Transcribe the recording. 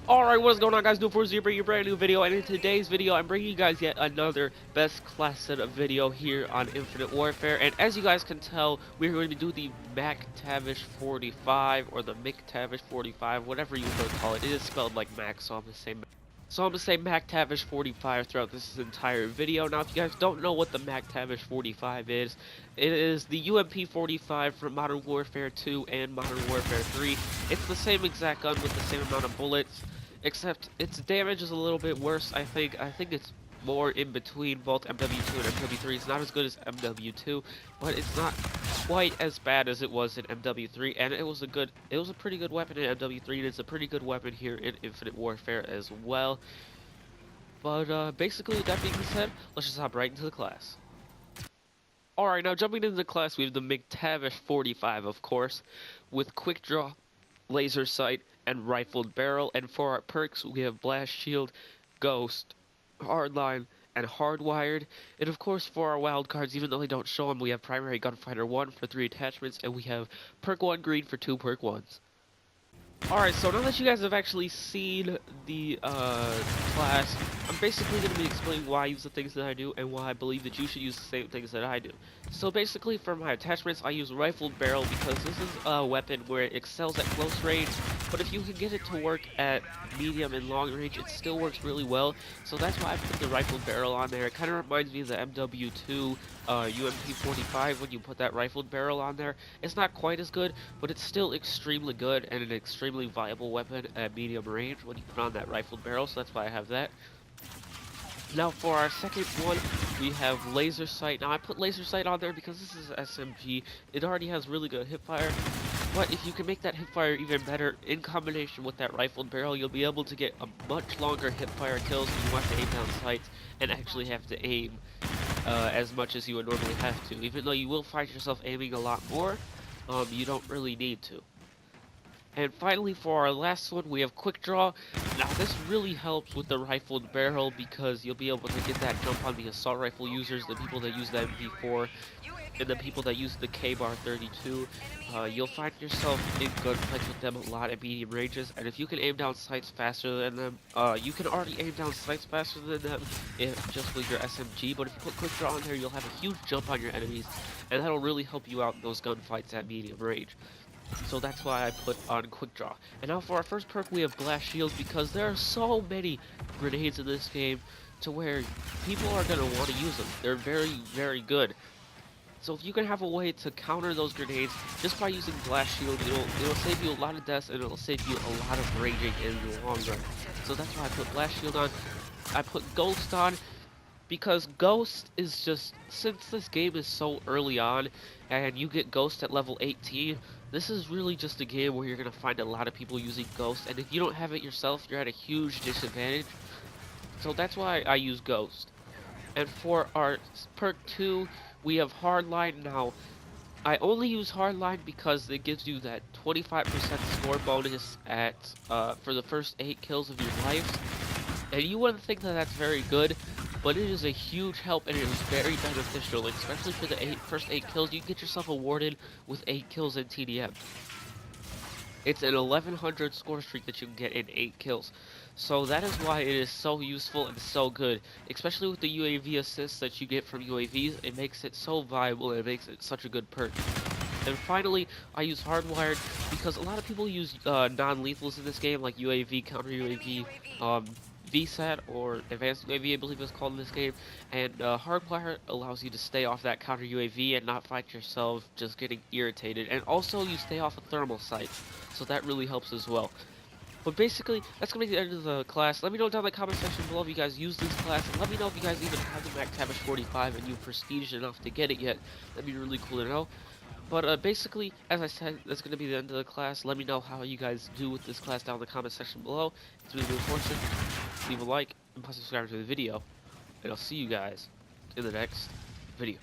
Alright, what's going on, guys? TheNewEnforcer bringing you a brand new video, and in today's video I'm bringing you guys yet another best class setup video here on Infinite Warfare. And as you guys can tell, we're going to do the MacTav-45 or the MacTav-45, whatever you want to call it. It is spelled like Mac, so I'm going to say MacTavish45 throughout this entire video. Now, if you guys don't know what the MacTavish45 is, it is the UMP45 from Modern Warfare 2 and Modern Warfare 3. It's the same exact gun with the same amount of bullets, except its damage is a little bit worse, I think. I think it's more in between both MW2 and MW3. It's not as good as MW2, but it's not quite as bad as it was in MW3, and it was a pretty good weapon in MW3, and it's a pretty good weapon here in Infinite Warfare as well. But basically, with that being said, let's just hop right into the class. Alright, now jumping into the class, we have the MacTavish-45, of course, with quick draw, laser sight, and rifled barrel. And for our perks, we have blast shield, ghost, hardline, and hardwired. And of course, for our wild cards, even though they don't show them, we have primary gunfighter 1 for 3 attachments, and we have perk 1 green for 2 perk 1s. Alright, so now that you guys have actually seen the class, I'm basically going to be explaining why I use the things that I do and why I believe that you should use the same things that I do. So basically, for my attachments, I use rifled barrel because this is a weapon where it excels at close range, but if you can get it to work at medium and long range, it still works really well. So that's why I put the rifled barrel on there. It kind of reminds me of the MW2 UMP-45 when you put that rifled barrel on there. It's not quite as good, but it's still extremely good and an extremely viable weapon at medium range when you put on that rifled barrel, so that's why I have that. Now for our second one, we have laser sight. Now I put laser sight on there because this is SMG. It already has really good hipfire, but if you can make that hipfire even better in combination with that rifled barrel, you'll be able to get a much longer hipfire kills when you want to aim down sights and actually have to aim as much as you would normally have to. Even though you will find yourself aiming a lot more, you don't really need to. And finally, for our last one, we have quick draw. Now this really helps with the rifled barrel because you'll be able to get that jump on the assault rifle users, the people that use the MP4, and the people that use the K-Bar 32. You'll find yourself in gunfights with them a lot at medium ranges, and if you can aim down sights faster than them, you can already aim down sights faster than them just with your SMG, but if you put quick draw on there, you'll have a huge jump on your enemies, and that'll really help you out in those gunfights at medium range. So that's why I put on quick draw. And now for our first perk, we have blast shield because there are so many grenades in this game to where people are going to want to use them. They're very, very good. So if you can have a way to counter those grenades just by using blast shield, it'll save you a lot of deaths and it'll save you a lot of raging in the long run. So that's why I put blast shield on. I put ghost on because ghost is just, since this game is so early on and you get ghost at level 18, this is really just a game where you're going to find a lot of people using ghost, and if you don't have it yourself, you're at a huge disadvantage. So that's why I use ghost. And for our perk 2, we have hardline. Now, I only use hardline because it gives you that 25% score bonus at for the first 8 kills of your life. And you wouldn't think that that's very good, but it is a huge help and it is very beneficial, especially for the first 8 kills. You can get yourself awarded with 8 kills in TDM. It's an 1100 score streak that you can get in 8 kills. So that is why it is so useful and so good, especially with the UAV assists that you get from UAVs. It makes it so viable and it makes it such a good perk. And finally, I use hardwired because a lot of people use non-lethals in this game, like UAV, counter UAV, VSAT, or advanced UAV, I believe it's called in this game. And hardwire allows you to stay off that counter UAV and not find yourself just getting irritated. And also, you stay off of thermal sights, so that really helps as well. But basically, that's going to be the end of the class. Let me know down in the comment section below if you guys use this class. And let me know if you guys even have the MacTavish-45 and you've prestiged enough to get it yet. That'd be really cool to know. But basically, as I said, that's going to be the end of the class. Let me know how you guys do with this class down in the comment section below. It's been TheNewEnforcer. Leave a like and subscribe to the video. And I'll see you guys in the next video.